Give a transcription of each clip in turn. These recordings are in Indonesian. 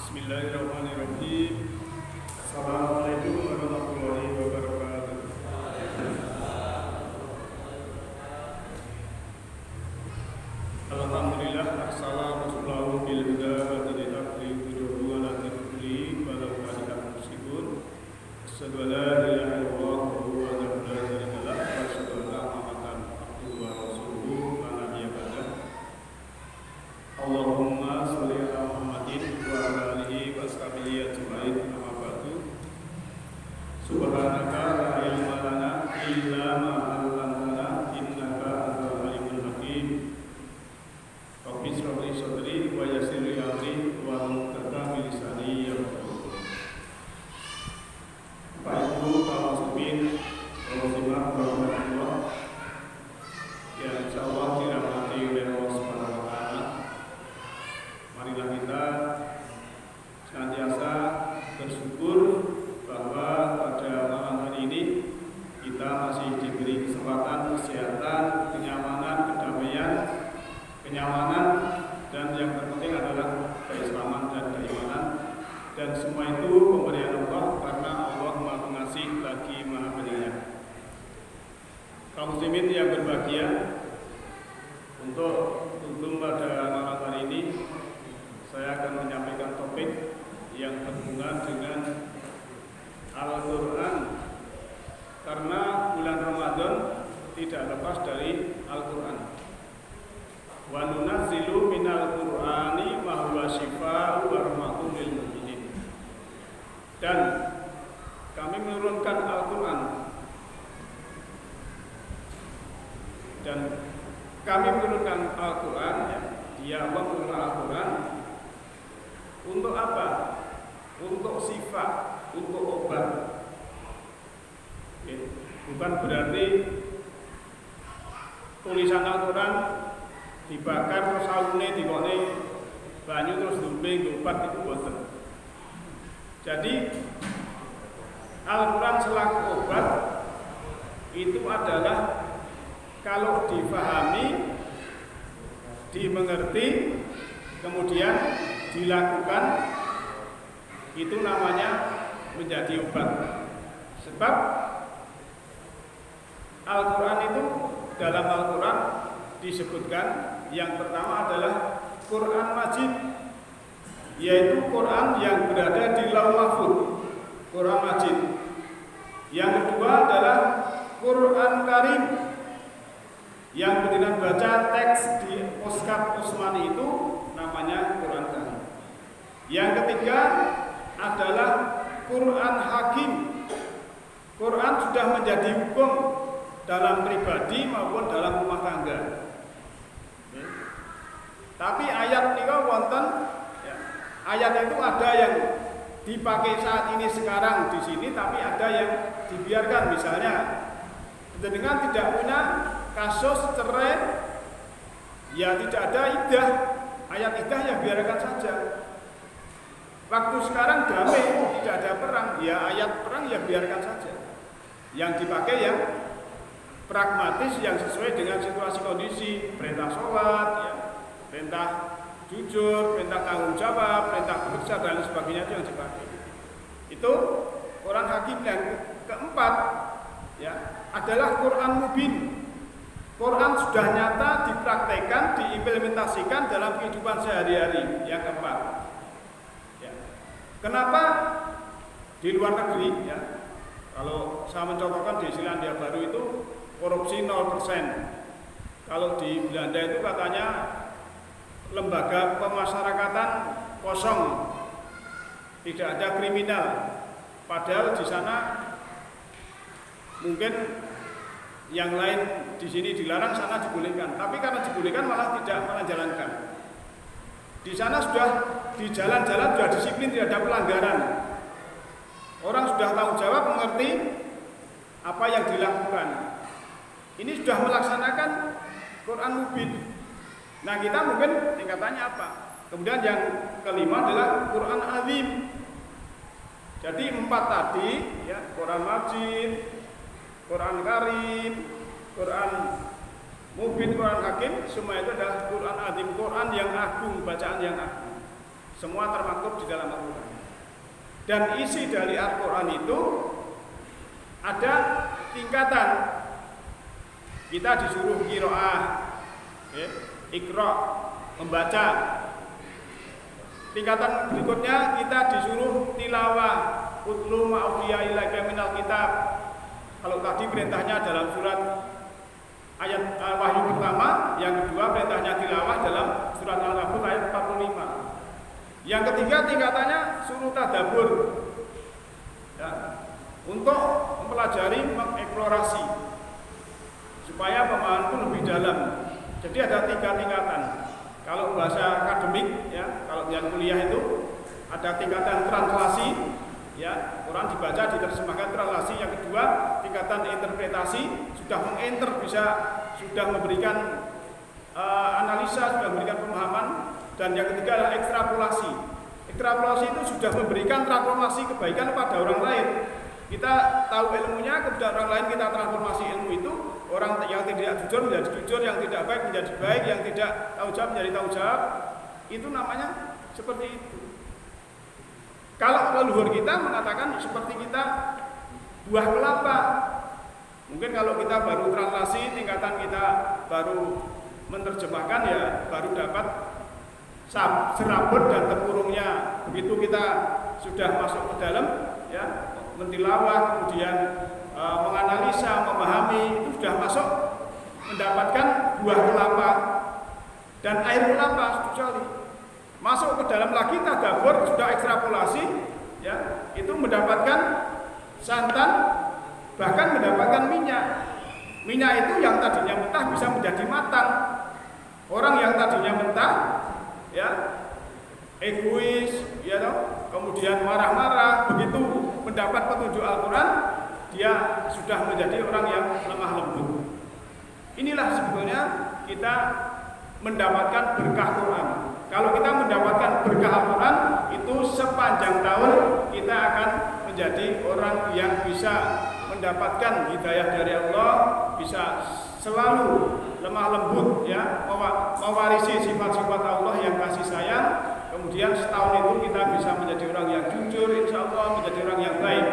Bismillahirrahmanirrahim. Assalamualaikum warahmatullahi wabarakatuh. Alhamdulillah, assalamualaikum bil huda wa dinil haqqi tujuhu wa la tadkhuli wa la ilaha musibun. Asyhadu an la ilaha illallah wa la syarika lah wa asyhadu anna Muhammadan abduhu wa rasuluhu la nabiyya ba'dah. Allahumma sholli ala Muhammadin wa ala alihi wa sahbihi ajma'in. Amma ba'du. Subhanaka la ilma lana illa ma 'allamtana innaka antal alimul hakim. Rabbi shrah li sadri wa yassir li amri wa hlul min lisani yafqahu qawli. Bapak Ibu kaum muslimin wal muslimat rahmatullah yang insyaallah dirahmati oleh Allah Subhanahu wa taala. Marilah kita senantiasa bersyukur bahwa pada malam hari ini kita masih diberi kesempatan, kesehatan, kenyamanan, kedamaian, kenyamanan, dan yang terpenting adalah keislaman dan keimanan. Dan semua itu pemberian Allah karena Allah Maha Pengasih lagi Maha Penyayang. Kaum muslimin yang berbahagia, untuk pada malam hari ini saya akan menyampaikan topik yang berhubungan dengan Al-Quran, karena bulan Ramadan tidak lepas dari Al-Quran. Wa nunazzilu minal Qur'ani ma huwa syifaa'un wa rahmatun lil mu'minin. Dan kami menurunkan Al-Quran, dan kami menurunkan Al-Quran, dia Allah menurunkan Al-Quran untuk apa? Untuk sifat, untuk obat. Bukan berarti tulisan Al-Quran dibakar terus saune dikone banyu terus dumpe obat, itu boten. Jadi Al-Quran selaku obat itu adalah kalau difahami, dimengerti, kemudian dilakukan, itu namanya menjadi obat. Sebab Al-Quran itu, dalam Al-Quran disebutkan yang pertama adalah Quran Majid, yaitu Quran yang berada di Lauh Mahfuz, Quran Majid. Yang kedua adalah Quran Karim, yang dengan baca teks di Mus'haf Utsmani itu namanya Quran Karim. Yang ketiga adalah Quran Hakim. Quran sudah menjadi hukum dalam pribadi maupun dalam rumah tangga. Tapi ayat niku wonten, ayat itu ada yang dipakai saat ini sekarang di sini, tapi ada yang dibiarkan. Misalnya, dengan tidak punya kasus cerai, ya tidak ada iddah, ayat iddah ya biarkan saja. Waktu sekarang damai, tidak ada perang, ya ayat perang ya biarkan saja. Yang dipakai yang pragmatis, yang sesuai dengan situasi kondisi, perintah sholat, ya, perintah jujur, perintah tanggung jawab, perintah bekerja dan sebagainya, itu yang dipakai. Itu Quran Hakim. Yang keempat, ya, adalah Quran Mubin. Quran sudah nyata dipraktekkan, diimplementasikan dalam kehidupan sehari-hari. Yang keempat, ya. Kenapa di luar negeri, ya, kalau saya mencontohkan di Selandia Baru itu korupsi 0%. Kalau di Belanda itu katanya lembaga pemasyarakatan kosong, tidak ada kriminal. Padahal di sana mungkin yang lain di sini dilarang, sana dibolehkan. Tapi karena dibolehkan malah tidak menjalankan. Di sana sudah di jalan-jalan sudah disiplin, tidak ada pelanggaran. Orang sudah tahu jawab, mengerti apa yang dilakukan. Ini sudah melaksanakan Quran Mubin. Nah, kita mungkin tingkatannya apa? Kemudian yang kelima adalah Quran Azim. Jadi 4 tadi, ya, Quran Majid, Quran Karim, Quran Mubin, Quran Hakim, semua itu adalah Quran Azim, Quran yang agung, bacaan yang agung. Semua termaktub di dalam Al-Quran. Dan isi dari Al-Quran itu ada tingkatan. Kita disuruh qiraah, iqra, membaca. Tingkatan berikutnya kita disuruh tilawah, utlu ma'ufiya ilaika minal kitab. Kalau tadi perintahnya dalam surat ayat Wahyu pertama, yang kedua perintahnya tilawah dalam surat Al-Ankabut ayat 45. Yang ketiga tingkatannya suruh tadabbur, ya, untuk mempelajari, mengeksplorasi supaya pemahaman itu lebih dalam. Jadi ada 3 tingkatan. Kalau bahasa akademik, ya, kalau yang kuliah itu ada tingkatan translasi, ya, Quran dibaca diterjemahkan translasi. Yang kedua tingkatan interpretasi, sudah sudah memberikan analisa, sudah memberikan pemahaman. Dan yang ketiga adalah ekstrapolasi. Ekstrapolasi itu sudah memberikan transformasi kebaikan pada orang lain. Kita tahu ilmunya, kepada orang lain kita transformasi ilmu itu. Orang yang tidak jujur menjadi jujur, yang tidak baik menjadi baik, yang tidak tahu jawab menjadi tahu jawab. Itu namanya seperti itu. Kalau leluhur kita mengatakan seperti kita buah kelapa. Mungkin kalau kita baru translasi, tingkatan kita baru menerjemahkan, ya baru dapat serabut dan tempurungnya. Begitu kita sudah masuk ke dalam, ya, mentilawah, kemudian menganalisa, memahami, itu sudah masuk mendapatkan buah kelapa dan air kelapa kecuali masuk ke dalam lagi tadabbur, sudah ekstrapolasi, ya, itu mendapatkan santan, bahkan mendapatkan minyak. Minyak itu yang tadinya mentah bisa menjadi matang. Orang yang tadinya mentah, ya, egois, ya, kemudian marah-marah, begitu mendapat petunjuk Al-Quran, dia sudah menjadi orang yang lemah lembut. Inilah sebetulnya kita mendapatkan berkah Quran. Kalau kita mendapatkan berkah Al-Quran, itu sepanjang tahun kita akan menjadi orang yang bisa mendapatkan hidayah dari Allah, bisa selalu lemah lembut, ya, mewarisi sifat-sifat Allah yang kasih sayang. Kemudian setahun itu kita bisa menjadi orang yang jujur, insya Allah menjadi orang yang baik.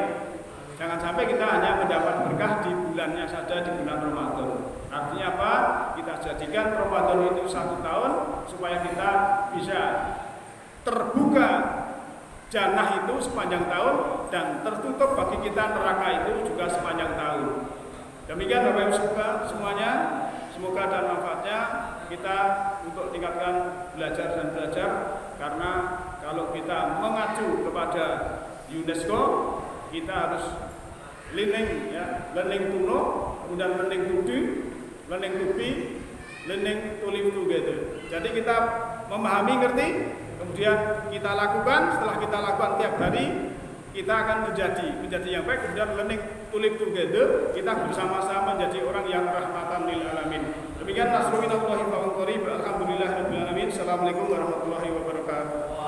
Jangan sampai kita hanya mendapat berkah di bulannya saja, di bulan Ramadan. Artinya apa? Kita jadikan Ramadan itu 1 tahun supaya kita bisa terbuka jannah itu sepanjang tahun dan tertutup bagi kita neraka itu juga sepanjang tahun. Demikian Bapak Ibu semuanya, semoga ada manfaatnya kita untuk tingkatkan belajar dan belajar, karena kalau kita mengacu kepada UNESCO, kita harus learning, ya, learning to know, kemudian learning to do, learning to be, learning to live together. Jadi kita memahami, ngerti, kemudian kita lakukan. Setelah kita lakukan tiap hari, kita akan menjadi yang baik. Kemudian learning to live together, kita bersama-sama menjadi orang yang rahmatan lil alamin. Demikian nasruminallahi wa qarib. Alhamdulillahirabbil alamin. Assalamualaikum warahmatullahi wabarakatuh.